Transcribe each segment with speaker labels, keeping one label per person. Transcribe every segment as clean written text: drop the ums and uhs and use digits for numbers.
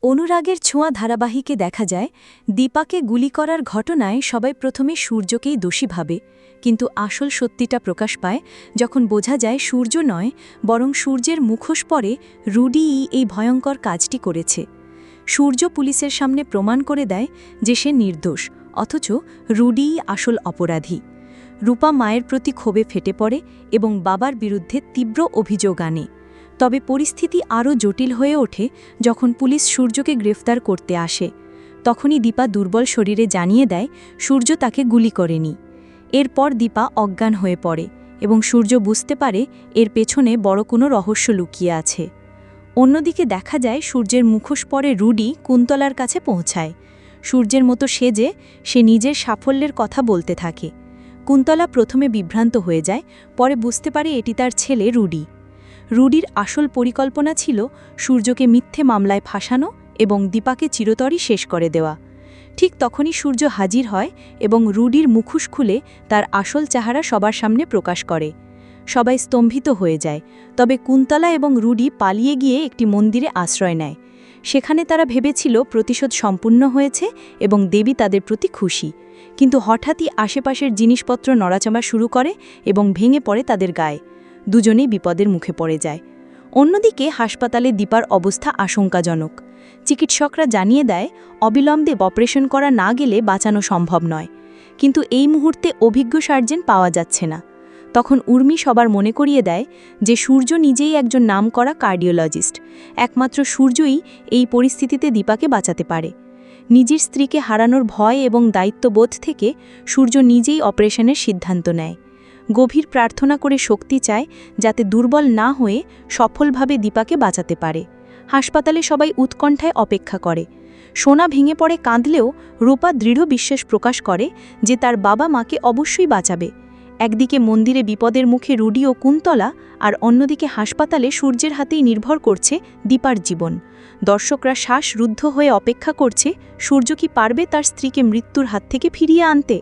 Speaker 1: অনুরাগের ছোঁয়া ধারাবাহিকে দেখা যায় দীপাকে গুলি করার ঘটনায় সবাই প্রথমে সূর্যকেই দোষী ভাবে, কিন্তু আসল সত্যিটা প্রকাশ পায় যখন বোঝা যায় সূর্য নয়, বরং সূর্যের মুখোশ পরে রুডিই এই ভয়ঙ্কর কাজটি করেছে। সূর্য পুলিশের সামনে প্রমাণ করে দেয় যে সে নির্দোষ, অথচ রুডিই আসল অপরাধী। রূপা মায়ের প্রতি ক্ষোভে ফেটে পড়ে এবং বাবার বিরুদ্ধে তীব্র অভিযোগ আনে। তবে পরিস্থিতি আরও জটিল হয়ে ওঠে যখন পুলিশ সূর্যকে গ্রেফতার করতে আসে। তখনই দীপা দুর্বল শরীরে জানিয়ে দেয় সূর্য তাকে গুলি করেনি। এরপর দীপা অজ্ঞান হয়ে পড়ে এবং সূর্য বুঝতে পারে এর পেছনে বড় কোনো রহস্য লুকিয়ে আছে। অন্যদিকে দেখা যায় সূর্যের মুখোশ পরে রুডি কুন্তলার কাছে পৌঁছায়। সূর্যের মতো সেজে সে নিজের সাফল্যের কথা বলতে থাকে। কুন্তলা প্রথমে বিভ্রান্ত হয়ে যায়, পরে বুঝতে পারে এটি তার ছেলে রুডি। রুডির আসল পরিকল্পনা ছিল সূর্যকে মিথ্যে মামলায় ফাঁসানো এবং দীপাকে চিরতরই শেষ করে দেওয়া। ঠিক তখনই সূর্য হাজির হয় এবং রুডির মুখোশ খুলে তার আসল চেহারা সবার সামনে প্রকাশ করে। সবাই স্তম্ভিত হয়ে যায়, তবে কুন্তলা এবং রুডি পালিয়ে গিয়ে একটি মন্দিরে আশ্রয় নেয়। সেখানে তারা ভেবেছিল প্রতিশোধ সম্পূর্ণ হয়েছে এবং দেবী তাদের প্রতি খুশি, কিন্তু হঠাৎই আশেপাশের জিনিসপত্র নড়াচড়া শুরু করে এবং ভেঙে পড়ে তাদের গায়ে। দুজনেই বিপদের মুখে পড়ে যায়। অন্যদিকে হাসপাতালে দীপার অবস্থা আশঙ্কাজনক। চিকিৎসকরা জানিয়ে দেয় অবিলম্বে অপারেশন করা না গেলে বাঁচানো সম্ভব নয়, কিন্তু এই মুহূর্তে অভিজ্ঞ সার্জন পাওয়া যাচ্ছে না। তখন উর্মি সবার মনে করিয়ে দেয় যে সূর্য নিজেই একজন নামকরা কার্ডিওলজিস্ট। একমাত্র সূর্যই এই পরিস্থিতিতে দীপাকে বাঁচাতে পারে। নিজের স্ত্রীকে হারানোর ভয় এবং দায়িত্ববোধ থেকে সূর্য নিজেই অপারেশনের সিদ্ধান্ত নেয়। গভীর প্রার্থনা করে শক্তি চায় যাতে দুর্বল না হয়ে সফলভাবে দীপাকে বাঁচাতে পারে। হাসপাতালে সবাই উৎকণ্ঠায় অপেক্ষা করে। সোনা ভেঙে পড়ে কাঁদলেও রূপা দৃঢ় বিশ্বাস প্রকাশ করে যে তার বাবা মাকে অবশ্যই বাঁচাবে। একদিকে মন্দিরে বিপদের মুখে রুডি ও কুন্তলা, আর অন্যদিকে হাসপাতালে সূর্যের হাতেই নির্ভর করছে দীপার জীবন। দর্শকরা শ্বাসরুদ্ধ হয়ে অপেক্ষা করছে সূর্য কি পারবে তার স্ত্রীকে মৃত্যুর হাত থেকে ফিরিয়ে আনতে।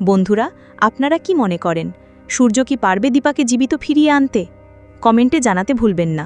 Speaker 1: বন্ধুরা, আপনারা কি মনে করেন, সূর্য কি পারবে দীপাকে জীবিত ফিরিয়ে আনতে? কমেন্টে জানাতে ভুলবেন না।